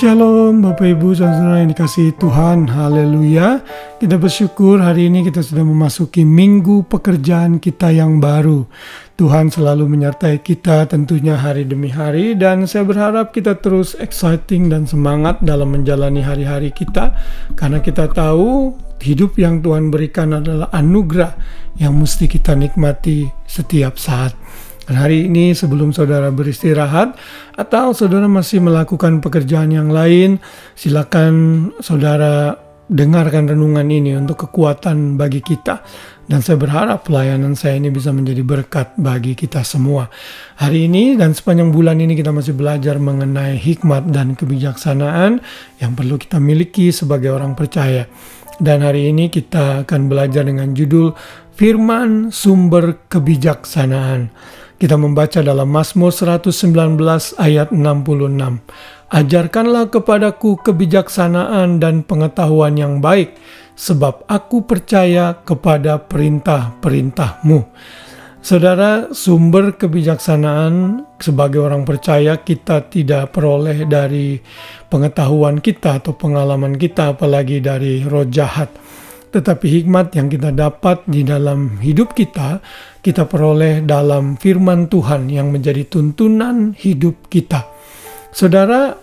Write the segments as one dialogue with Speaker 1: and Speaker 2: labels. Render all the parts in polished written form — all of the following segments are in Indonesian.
Speaker 1: Shalom Bapak Ibu saudara yang dikasihi Tuhan, haleluya. Kita bersyukur hari ini kita sudah memasuki minggu pekerjaan kita yang baru. Tuhan selalu menyertai kita tentunya hari demi hari, dan saya berharap kita terus exciting dan semangat dalam menjalani hari-hari kita, karena kita tahu hidup yang Tuhan berikan adalah anugerah yang mesti kita nikmati setiap saat. Dan hari ini sebelum saudara beristirahat atau saudara masih melakukan pekerjaan yang lain, silakan saudara dengarkan renungan ini untuk kekuatan bagi kita. Dan saya berharap pelayanan saya ini bisa menjadi berkat bagi kita semua. Hari ini dan sepanjang bulan ini kita masih belajar mengenai hikmat dan kebijaksanaan yang perlu kita miliki sebagai orang percaya. Dan hari ini kita akan belajar dengan judul Firman Sumber Kebijaksanaan. Kita membaca dalam Mazmur 119 ayat 66. Ajarkanlah kepadaku kebijaksanaan dan pengetahuan yang baik, sebab aku percaya kepada perintah-perintahmu. Saudara, sumber kebijaksanaan sebagai orang percaya kita tidak peroleh dari pengetahuan kita atau pengalaman kita, apalagi dari roh jahat. Tetapi hikmat yang kita dapat di dalam hidup kita peroleh dalam firman Tuhan yang menjadi tuntunan hidup kita. Saudara,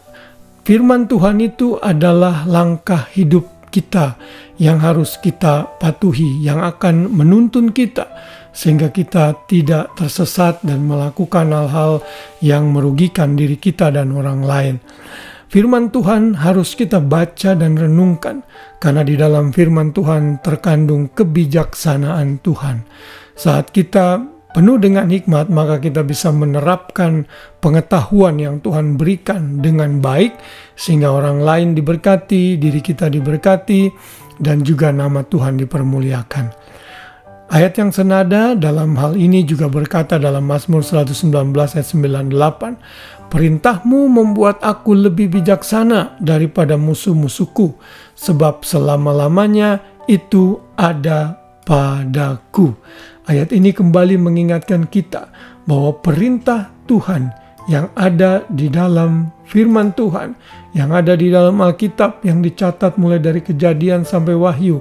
Speaker 1: firman Tuhan itu adalah langkah hidup kita yang harus kita patuhi, yang akan menuntun kita, sehingga kita tidak tersesat dan melakukan hal-hal yang merugikan diri kita dan orang lain. Firman Tuhan harus kita baca dan renungkan, karena di dalam firman Tuhan terkandung kebijaksanaan Tuhan. Saat kita penuh dengan hikmat, maka kita bisa menerapkan pengetahuan yang Tuhan berikan dengan baik, sehingga orang lain diberkati, diri kita diberkati, dan juga nama Tuhan dipermuliakan. Ayat yang senada dalam hal ini juga berkata dalam Mazmur 119 ayat 98, perintahmu membuat aku lebih bijaksana daripada musuh-musuhku, sebab selama-lamanya itu ada padaku. Ayat ini kembali mengingatkan kita bahwa perintah Tuhan yang ada di dalam firman Tuhan, yang ada di dalam Alkitab, yang dicatat mulai dari Kejadian sampai Wahyu,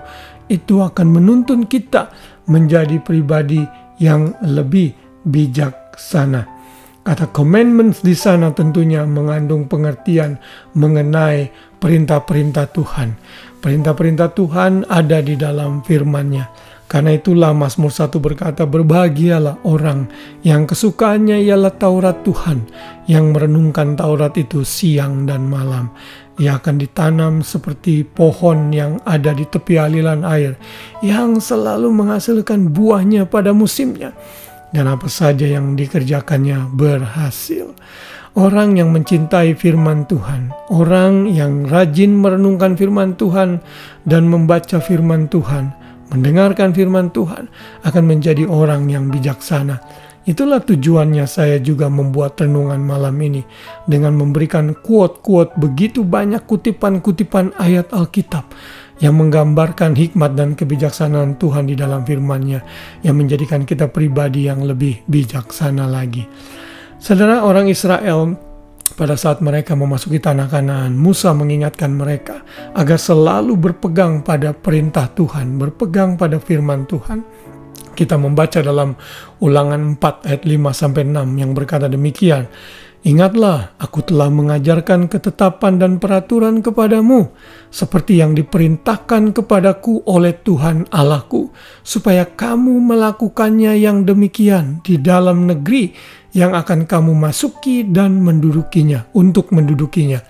Speaker 1: itu akan menuntun kita menjadi pribadi yang lebih bijaksana. Kata commandments di sana tentunya mengandung pengertian mengenai perintah-perintah Tuhan. Perintah-perintah Tuhan ada di dalam firman-Nya. Karena itulah Mazmur 1 berkata, berbahagialah orang yang kesukaannya ialah Taurat Tuhan, yang merenungkan Taurat itu siang dan malam. Ia akan ditanam seperti pohon yang ada di tepi aliran air, yang selalu menghasilkan buahnya pada musimnya. Dan apa saja yang dikerjakannya berhasil. Orang yang mencintai firman Tuhan, orang yang rajin merenungkan firman Tuhan dan membaca firman Tuhan, mendengarkan firman Tuhan, akan menjadi orang yang bijaksana. Itulah tujuannya saya juga membuat renungan malam ini, dengan memberikan quote-quote begitu banyak kutipan-kutipan ayat Alkitab yang menggambarkan hikmat dan kebijaksanaan Tuhan di dalam firman-Nya, yang menjadikan kita pribadi yang lebih bijaksana lagi. Saudara, orang Israel pada saat mereka memasuki tanah Kanaan, Musa mengingatkan mereka agar selalu berpegang pada perintah Tuhan, berpegang pada firman Tuhan. Kita membaca dalam Ulangan 4 ayat 5-6 yang berkata demikian, ingatlah, aku telah mengajarkan ketetapan dan peraturan kepadamu, seperti yang diperintahkan kepadaku oleh Tuhan Allahku, supaya kamu melakukannya yang demikian di dalam negeri yang akan kamu masuki dan mendudukinya, untuk mendudukinya.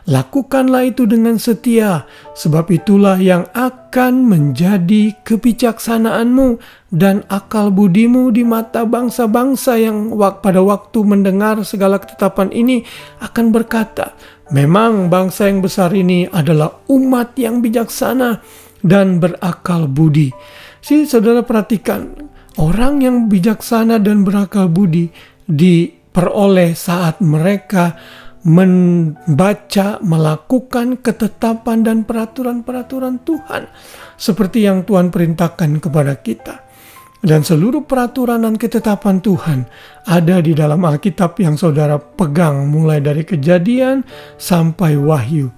Speaker 1: Lakukanlah itu dengan setia, sebab itulah yang akan menjadi kebijaksanaanmu dan akal budimu di mata bangsa-bangsa yang pada waktu mendengar segala ketetapan ini akan berkata, memang bangsa yang besar ini adalah umat yang bijaksana dan berakal budi. Saudara perhatikan, orang yang bijaksana dan berakal budi diperoleh saat mereka membaca, melakukan ketetapan dan peraturan-peraturan Tuhan, seperti yang Tuhan perintahkan kepada kita. Dan seluruh peraturan dan ketetapan Tuhan ada di dalam Alkitab yang saudara pegang mulai dari Kejadian sampai Wahyu.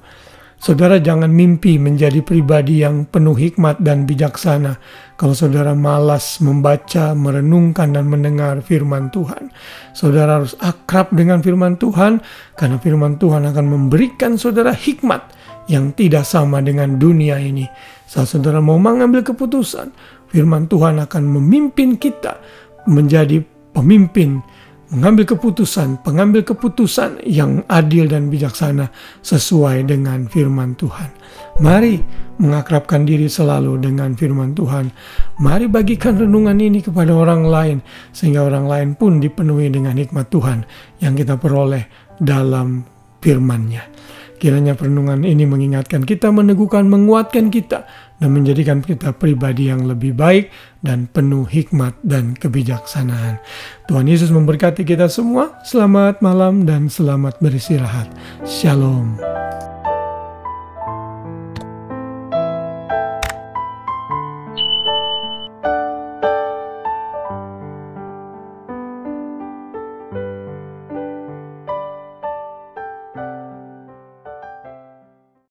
Speaker 1: Saudara jangan mimpi menjadi pribadi yang penuh hikmat dan bijaksana kalau saudara malas membaca, merenungkan, dan mendengar firman Tuhan. Saudara harus akrab dengan firman Tuhan, karena firman Tuhan akan memberikan saudara hikmat yang tidak sama dengan dunia ini. Saat saudara mau mengambil keputusan, firman Tuhan akan memimpin kita menjadi pemimpin, mengambil pengambil keputusan yang adil dan bijaksana sesuai dengan firman Tuhan. Mari mengakrabkan diri selalu dengan firman Tuhan. Mari bagikan renungan ini kepada orang lain, sehingga orang lain pun dipenuhi dengan hikmat Tuhan yang kita peroleh dalam firman-Nya. Kiranya perenungan ini mengingatkan kita, meneguhkan, menguatkan kita, dan menjadikan kita pribadi yang lebih baik dan penuh hikmat dan kebijaksanaan. Tuhan Yesus memberkati kita semua. Selamat malam dan selamat beristirahat. Shalom.